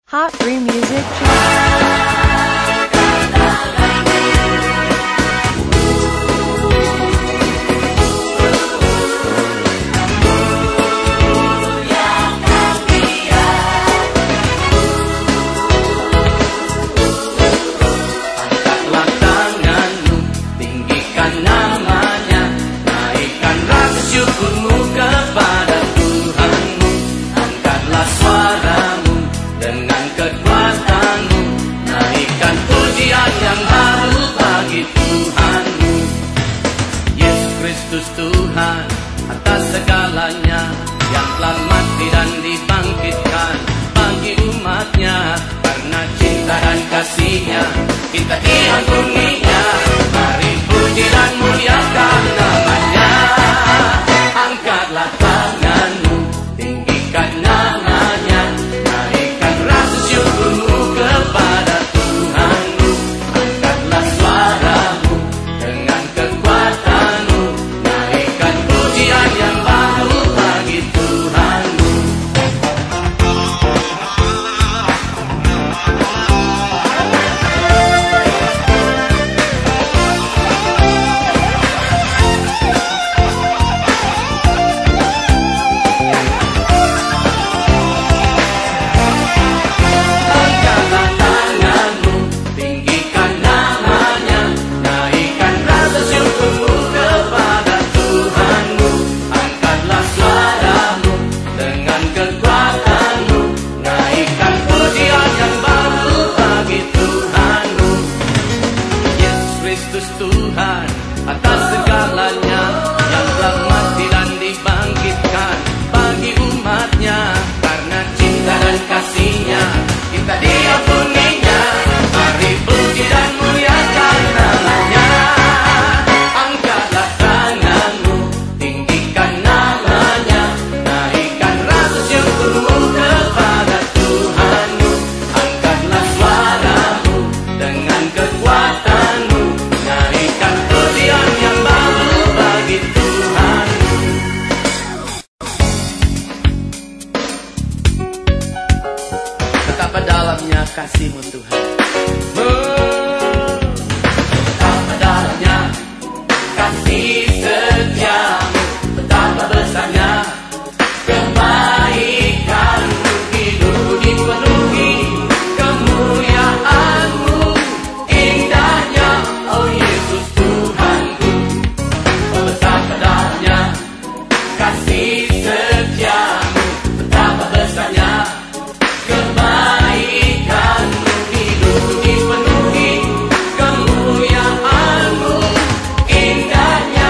Hot Free Music Channel. Tuhan atas segalanya yang telah mati dan dibangkitkan bagi umatnya. Karena cinta dan kasihnya kita diampuninya. Mari puji dan muliakan namanya. Angkatlah tanganmu, tinggikan namanya, naikkan rasa syukurmu kepada Tuhanmu. Angkatlah suaramu dengan kekuatanmu, naikkan pujian yang baru bagi Tuhanmu. Angkatlah tanganmu, tinggikan namanya, naikkan rasa syukurmu kepada Tuhanmu. Angkatlah suaramu dengan kekuatanmu, naikkan pujian yang baru bagi Tuhanmu. Yesus Kristus Tuhan atas segalanya yang telah mati dan dibangkitkan bagi umatnya. Karena cinta dan kasihnya kita diampuninya. Mari puji dan muliakan namanya. Angkatlah tanganmu, tinggikan namanya, naikkan rasa syukurmu kepada Tuhanmu. Angkatlah suaramu dengan kekuatanmu, naikkan pujian yang baru bagi Tuhanmu. Betapa dalamnya kasih-Mu Tuhan. Betapa dalamnya kasih setiamu, betapa besarnya kebaikan-Mu. Hidup dipenuhi kemuliaan-Mu, indahnya oh Yesus Tuhanku. Betapa dalamnya kasih setiamu, betapa besarnya kebaikan-Mu. Hidup dipenuhi kemuliaan-Mu, indahnya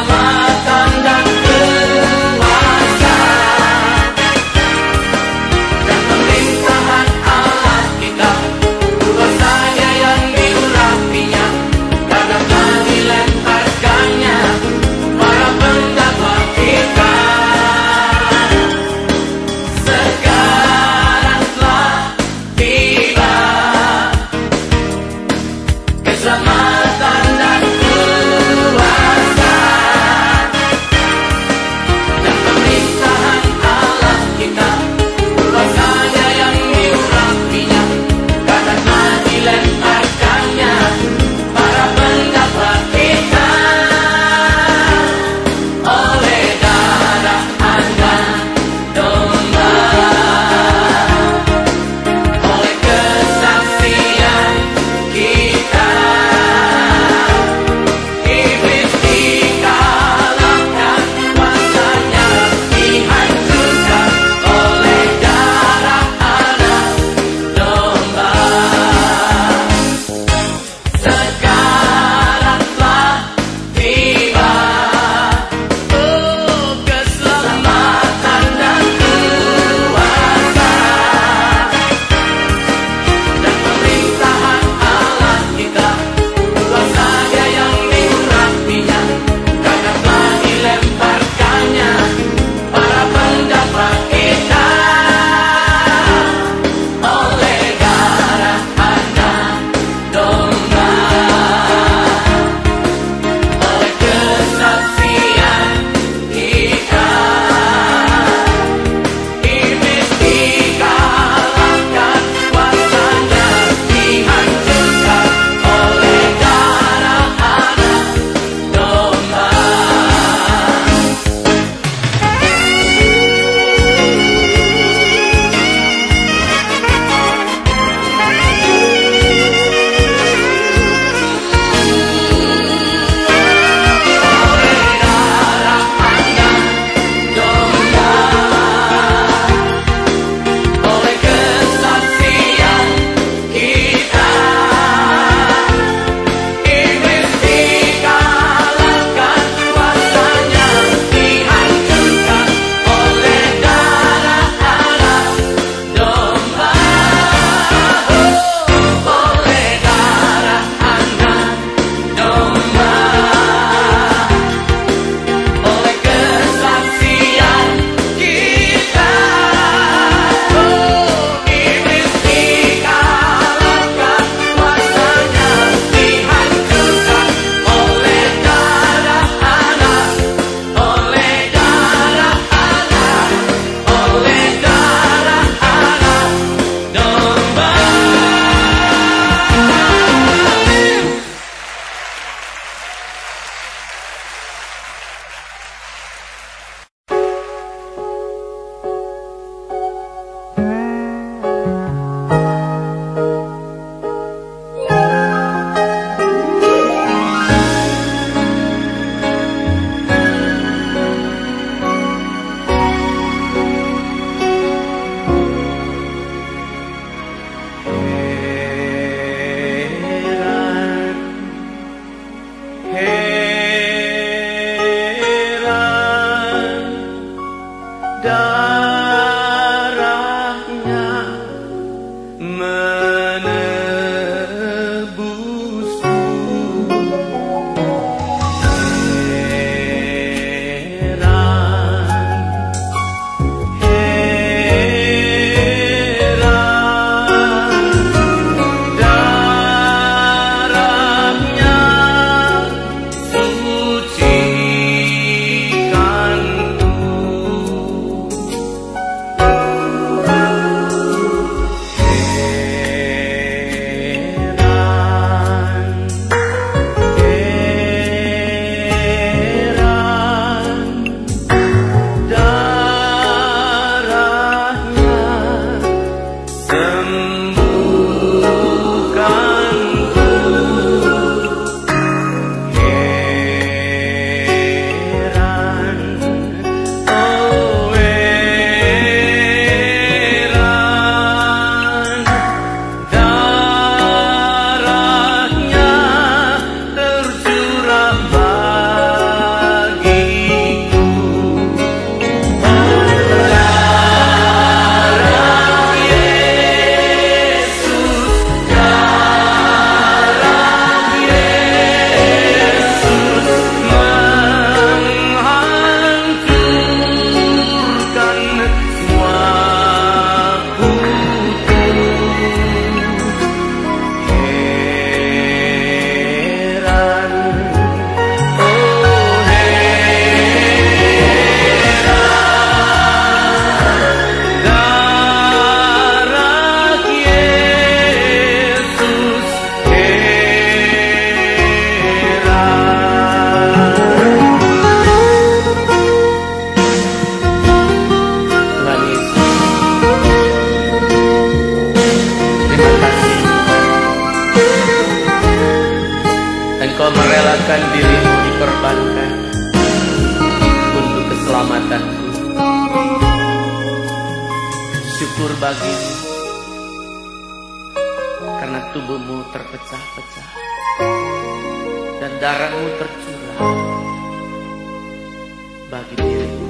keselamatan dan kuasa dan pemerintahan Allah kita, kuasanya yang diurapinya, karena telah dilemparkannya para pendakwa kita. Sekarang telah tiba keselamatan dan kuasa dirimu dikorbankan untuk keselamatanku. Syukur bagimu, karena tubuhmu terpecah-pecah dan darahmu tercurah bagi diriku.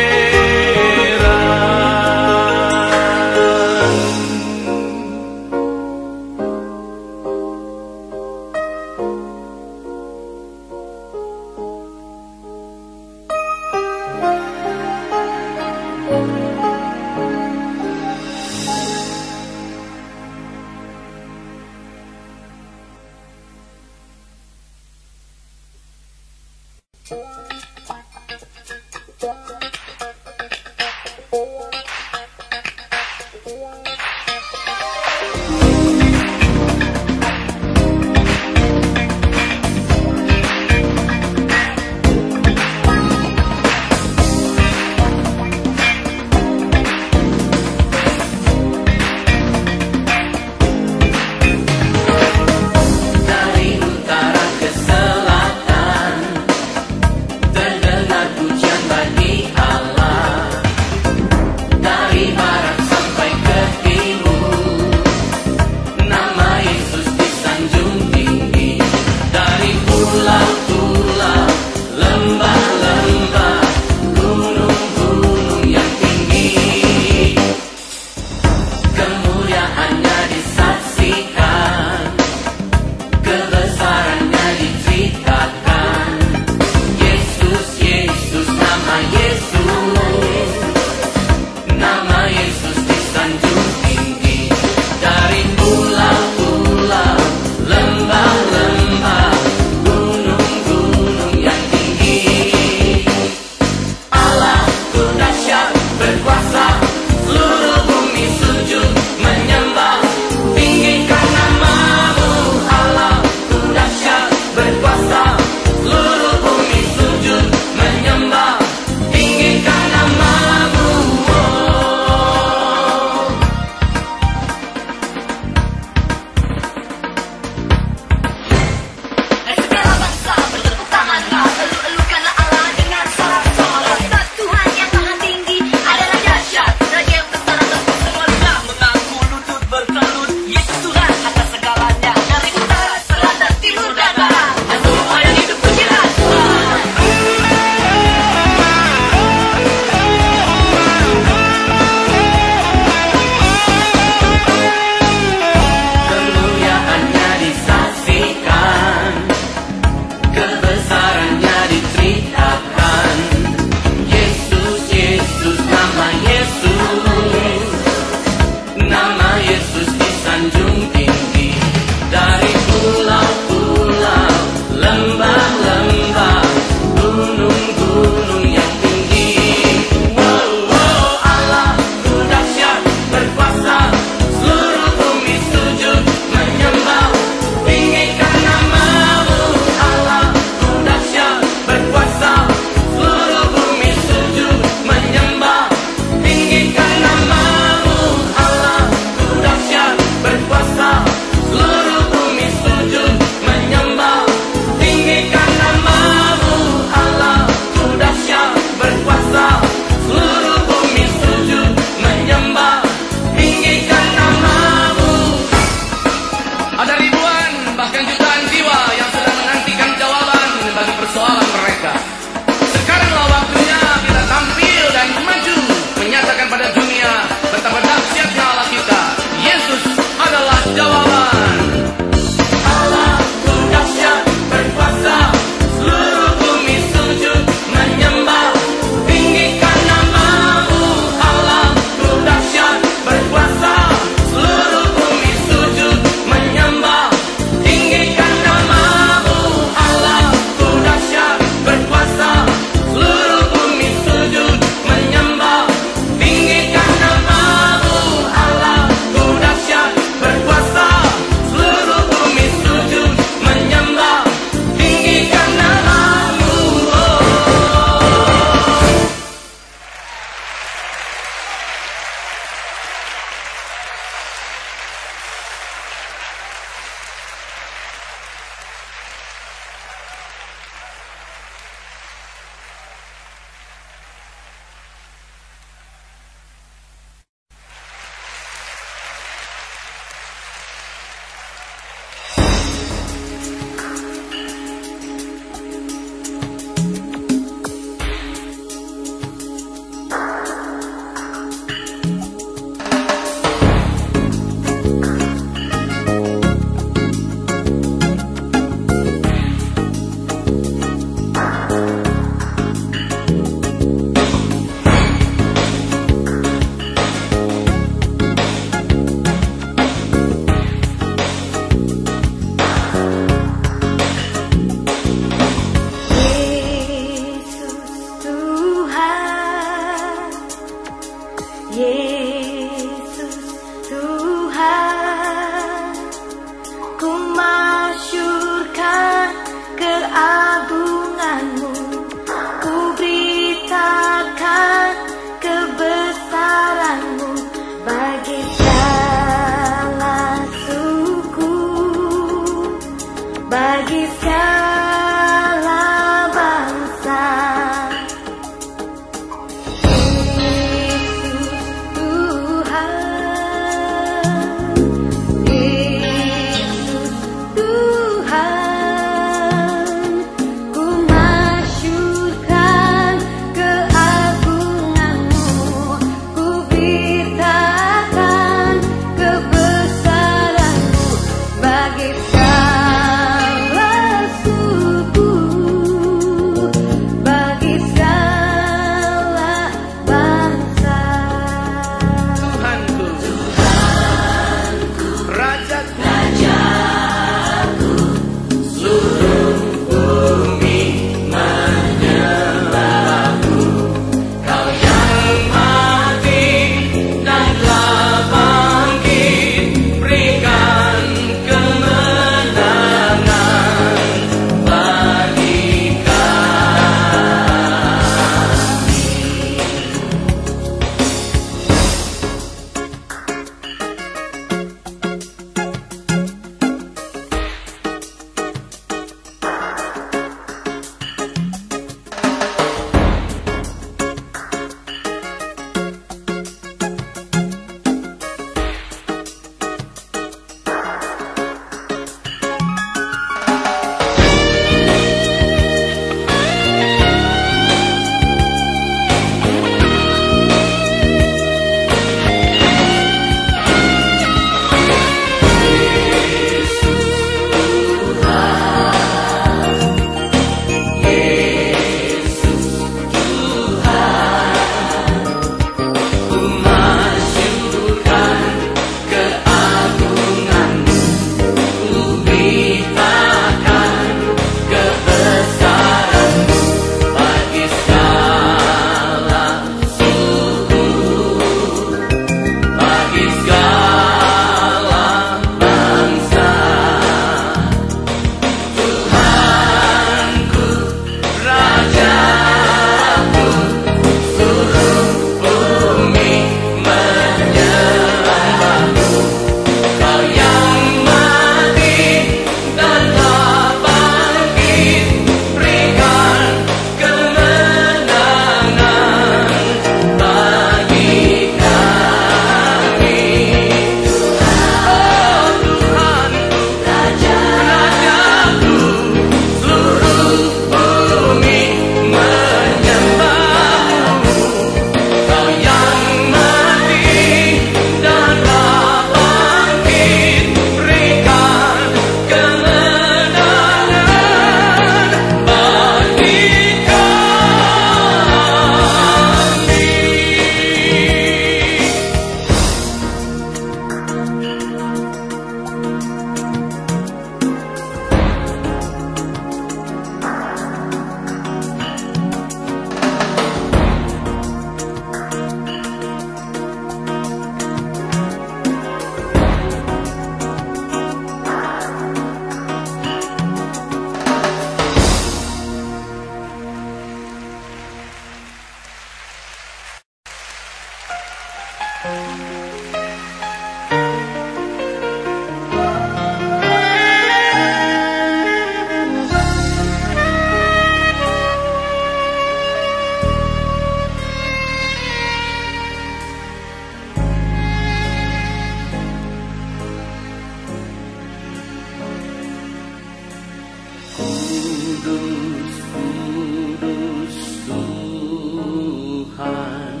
Kudus, kudus Tuhan,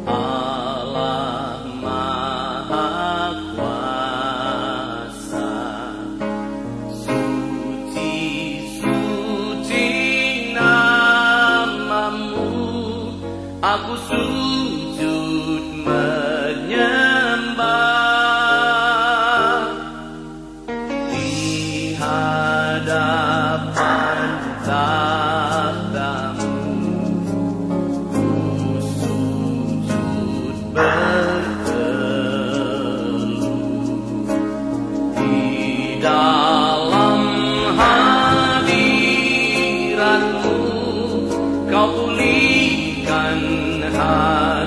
Allah Maha Kuasa. Suci, suci namamu, aku sujud menyembah di hadapan tahtamu. Ku sujud berteduh di dalam hadiratmu. Kau pulihkan hati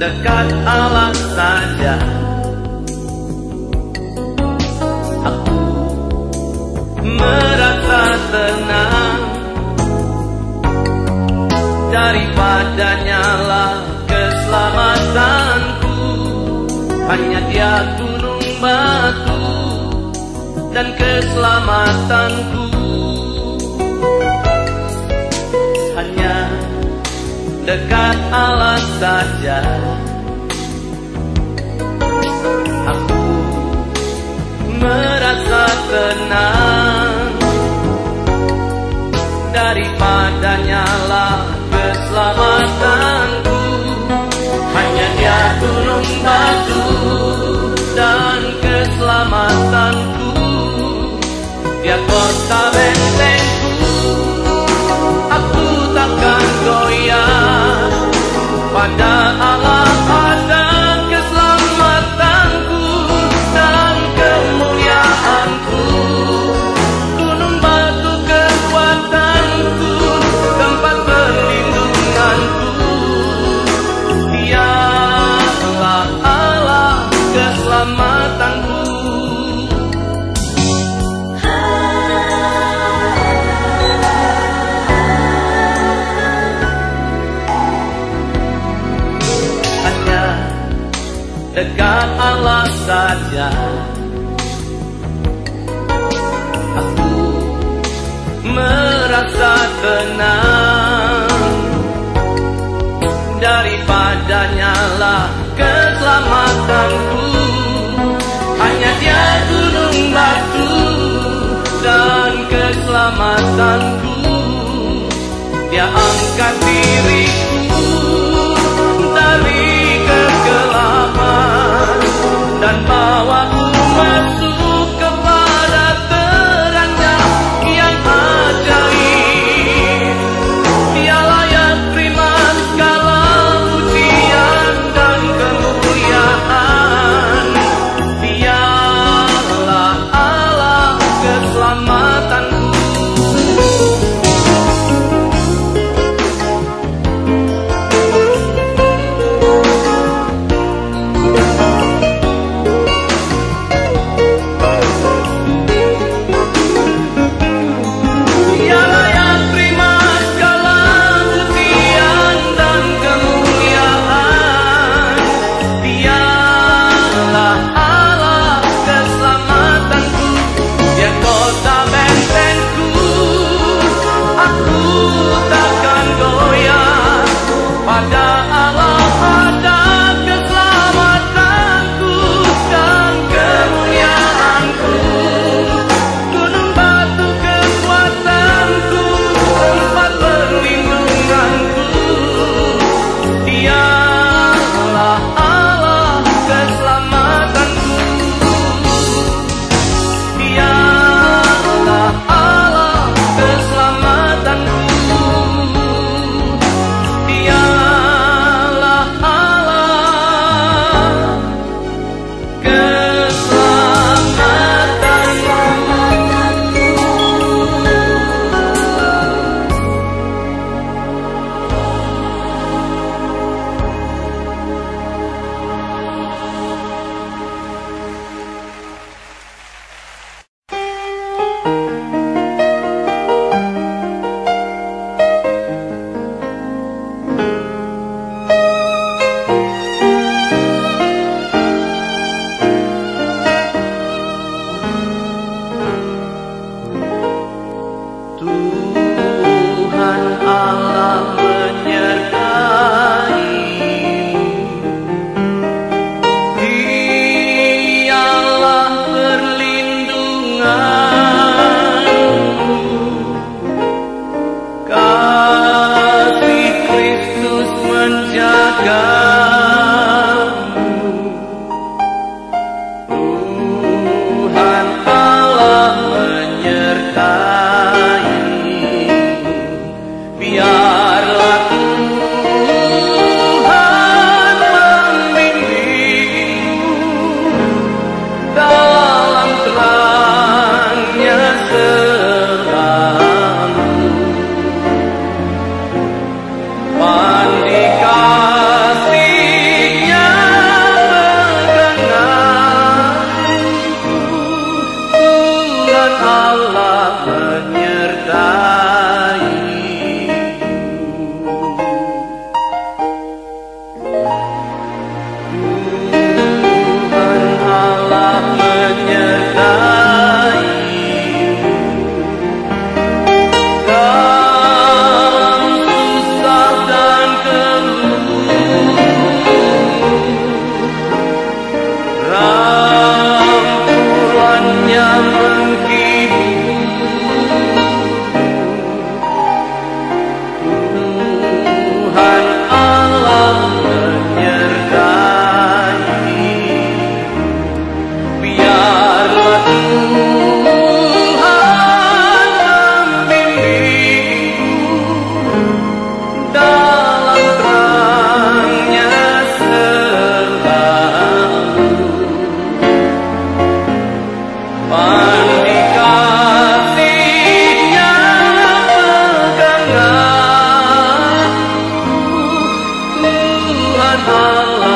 dekat Allah saja. Aku merasa tenang, daripadanya lah keselamatanku. Hanya Dia gunung batu dan keselamatanku. Hanya dekat Allah saja. Aku merasa tenang, daripadanya lah keselamatanku. Hanya Dia gunung batu dan keselamatanku. Dia kota bentengku, aku takkan goyah. Pada Allah ada keselamatanku dan kemuliaanku. Gunung batu kekuatanku, tempat perlindunganku. Dialah Allah keselamatanku. Dekat Allah saja. Aku merasa tenang, daripadanya lah keselamatanku. Hanya Dia gunung batu dan keselamatanku. Dia angkat diriku dari kegelapan dan bawaku masuk kepada terangnya yang ajaib. Dia layak terima segala pujian dan kemuliaan. Dialah Allah keselamatanku. Mandi kasihnya peganganku, Tuhan Allah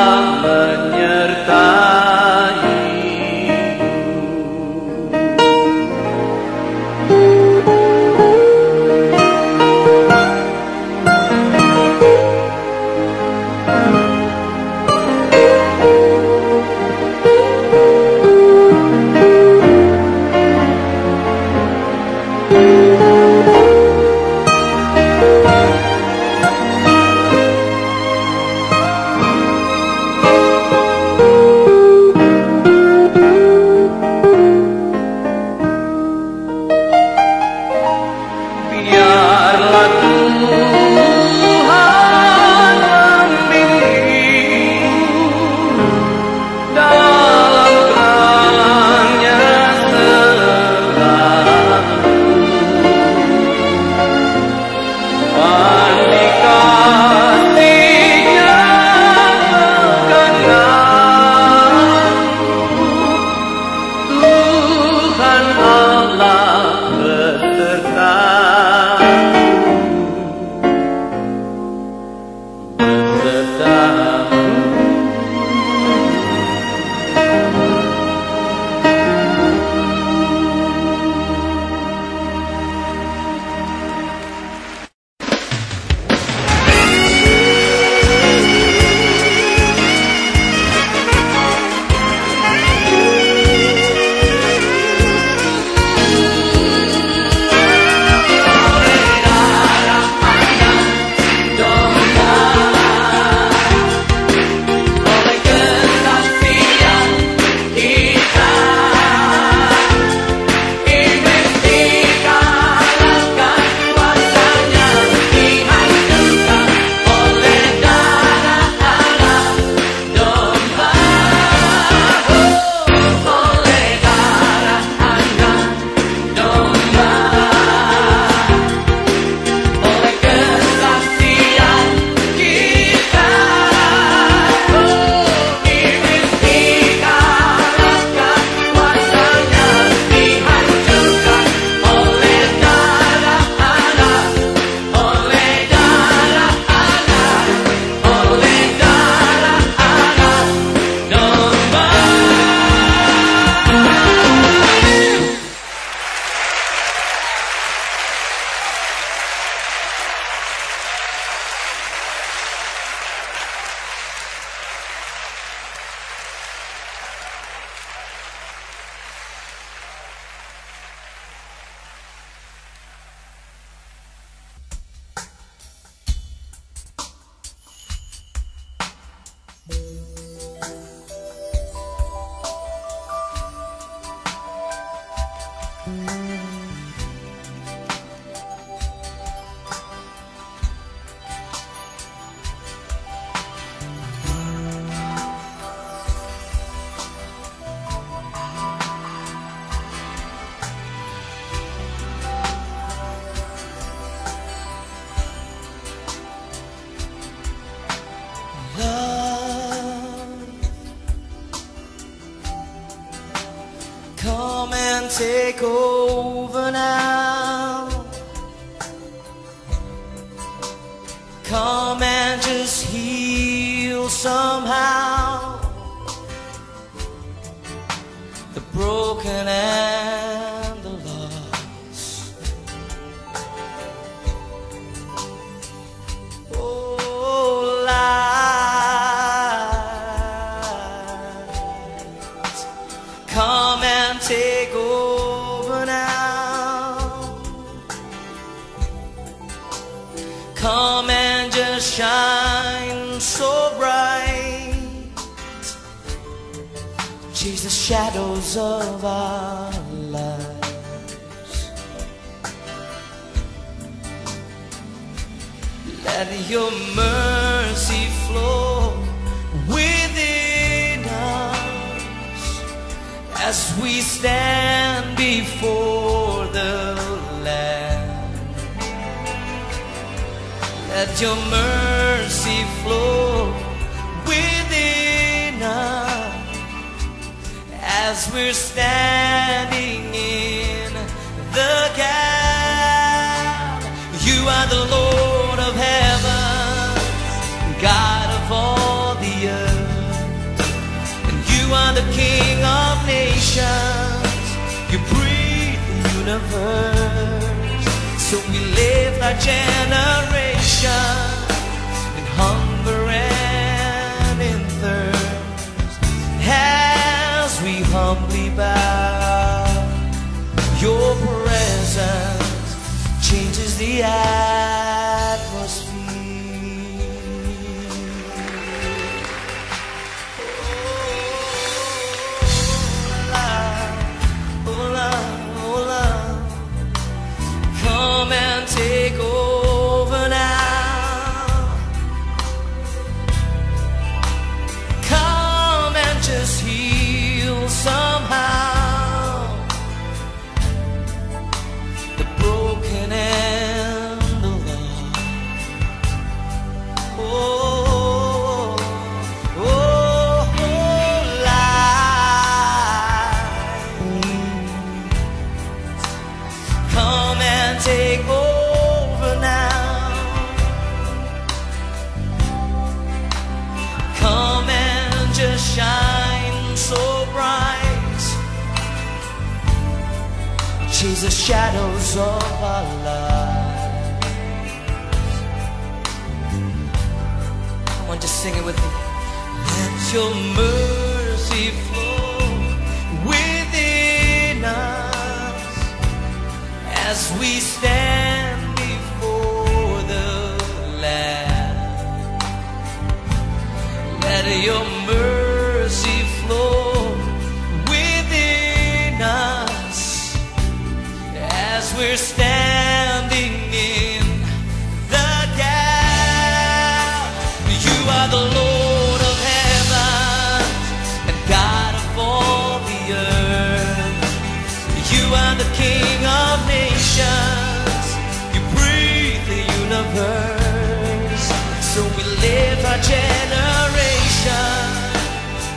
Come and take over now. Come and just heal somehow the broken and the lost. Oh, light, come and take over now. Come and just shine so bright. Chase the shadows of our lives. Let your mercy flow within us as we stand before the Lamb. Let your mercy flow within us as as we're standing in the gap. You are the Lord of heaven, God of all the earth, and you are the King of nations. You breathe the universe, so we live our generation in hunger and in thirst, as we humbly bow. Your presence changes the atmosphere. Come and take over now. Come and just heal somehow the broken and the lost. Oh, oh, oh, light. Come and take over now. Come and just shine so bright. Chase the shadows of our lives. Come on, just sing it with me. Let your mercy flow within us as we stand before the Lamb. Let your mercy flow within us as we're standing in the gap. You are the Lord of heaven and God of all the earth. You are the King of nations. You breathe the universe, so we live our generation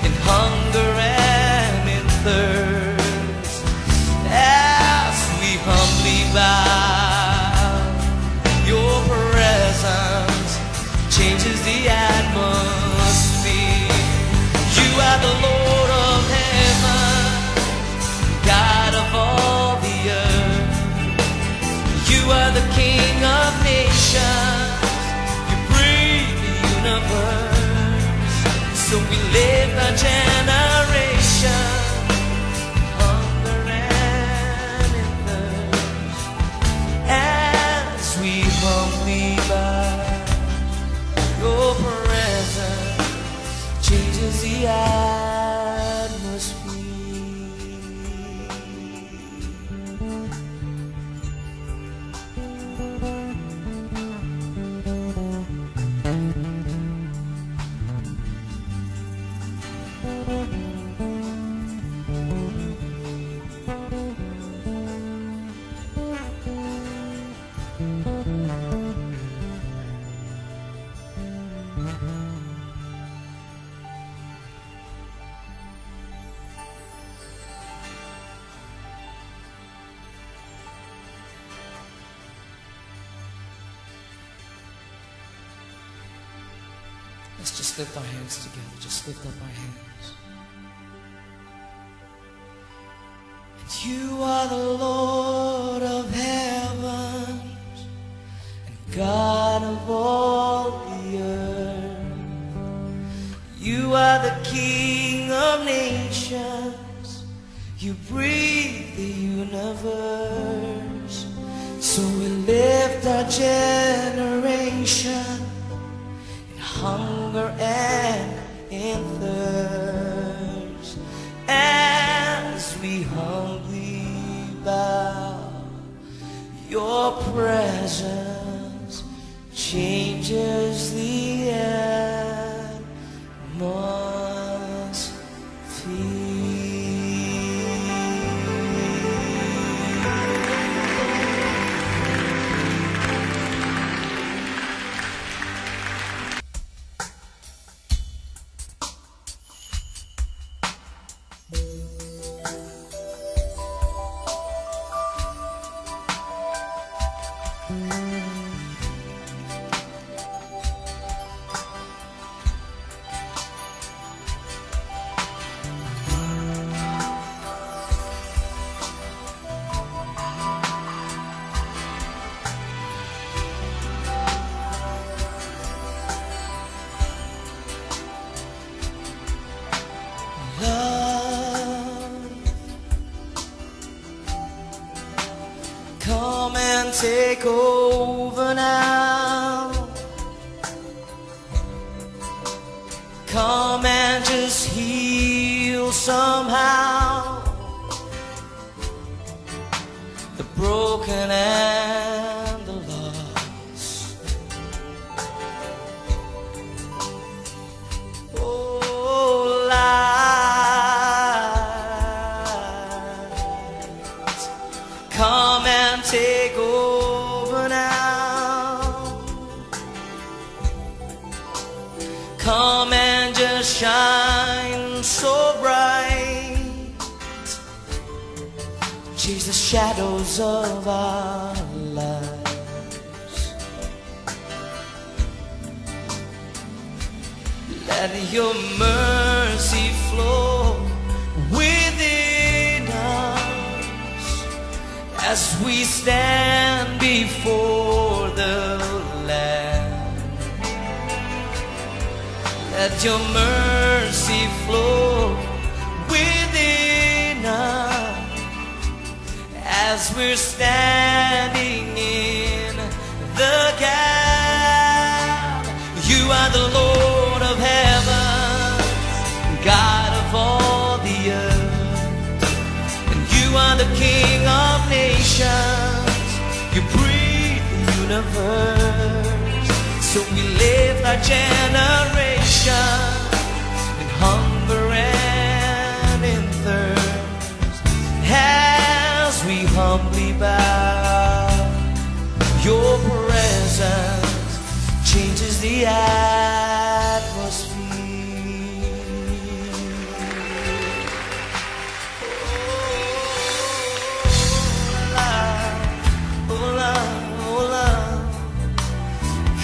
in hunger and in thirst, as we humbly bow. Your presence changes the atmosphere. You are the Lord of heaven, God of all the earth. You are the King of nations. You breathe the universe, so we live a generation in hunger and in thirst, as we humbly bow. Your presence changes the atmosphere. Let's just lift our hands together. Just lift up our hands. And you are the Lord of heaven and God of all the earth. You are the King of nations. You breathe the universe, so we lift our generation in hunger and in thirst, as we humbly bow. Your presence changes the atmosphere. Come and take over now. Come and just heal somehow the broken and the lost. Oh, light, come and take over now. Come and just shine so bright. Chase the shadows of our lives. Let your mercy flow within us as we stand before the Lamb. Let your mercy flow within us as we're standing in the gap. You are the Lord of heaven, God of all the earth, and you are the King of nations. You breathe the universe. So we lift our generation in hunger and in thirst as we humbly bow. Your presence changes the atmosphere. Oh, love, oh, love.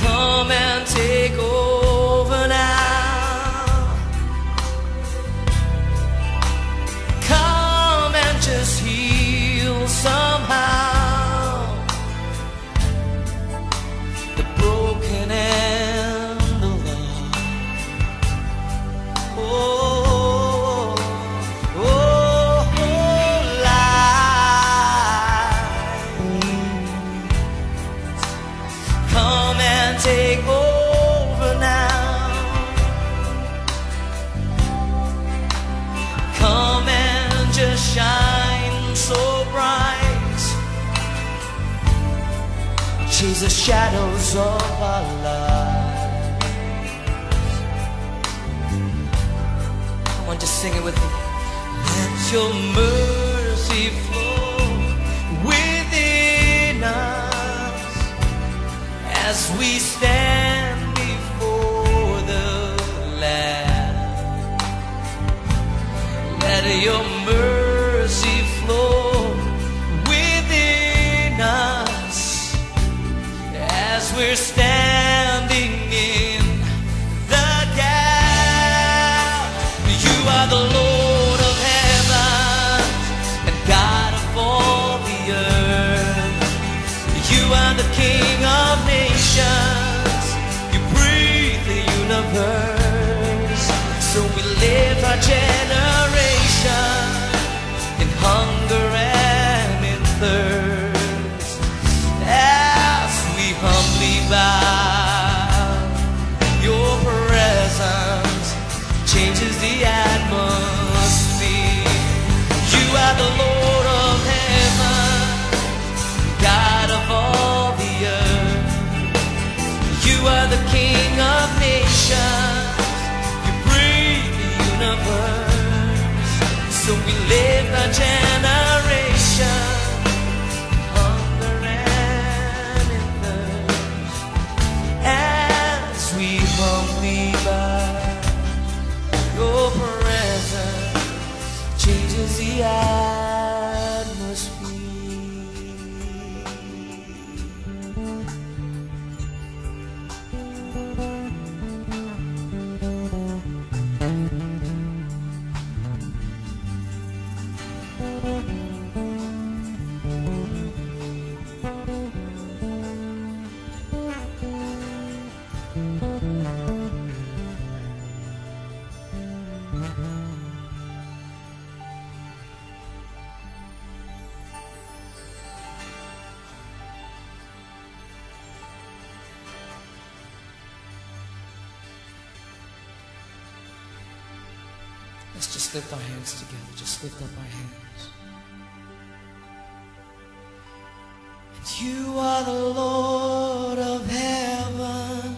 Come and take over now. Come and just heal somehow the broken and the lost. Oh, oh, oh, light, come and take over now. Come and just shine so bright. Chase the shadows of our lives. Come on, just sing it with me. Let your mercy flow within us as we stand before the Lamb. Let your mercy flow within us as we're standing in the gap. You are the Lord of heaven and God of all the earth. You are the King of nations. You breathe the universe. So we live our generation in hunger and in thirst as we humbly bow. Your presence changes the atmosphere. You are the Lord of heaven, God of all the earth. You are the King of nations. You breathe the universe. Let's just lift our hands together. Just lift up our hands. And you are the Lord of heaven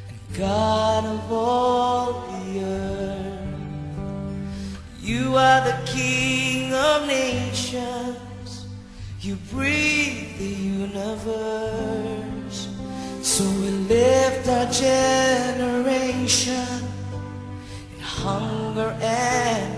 and God of all the earth. You are the King of nations. You breathe the universe. So we lift our generation in hunger and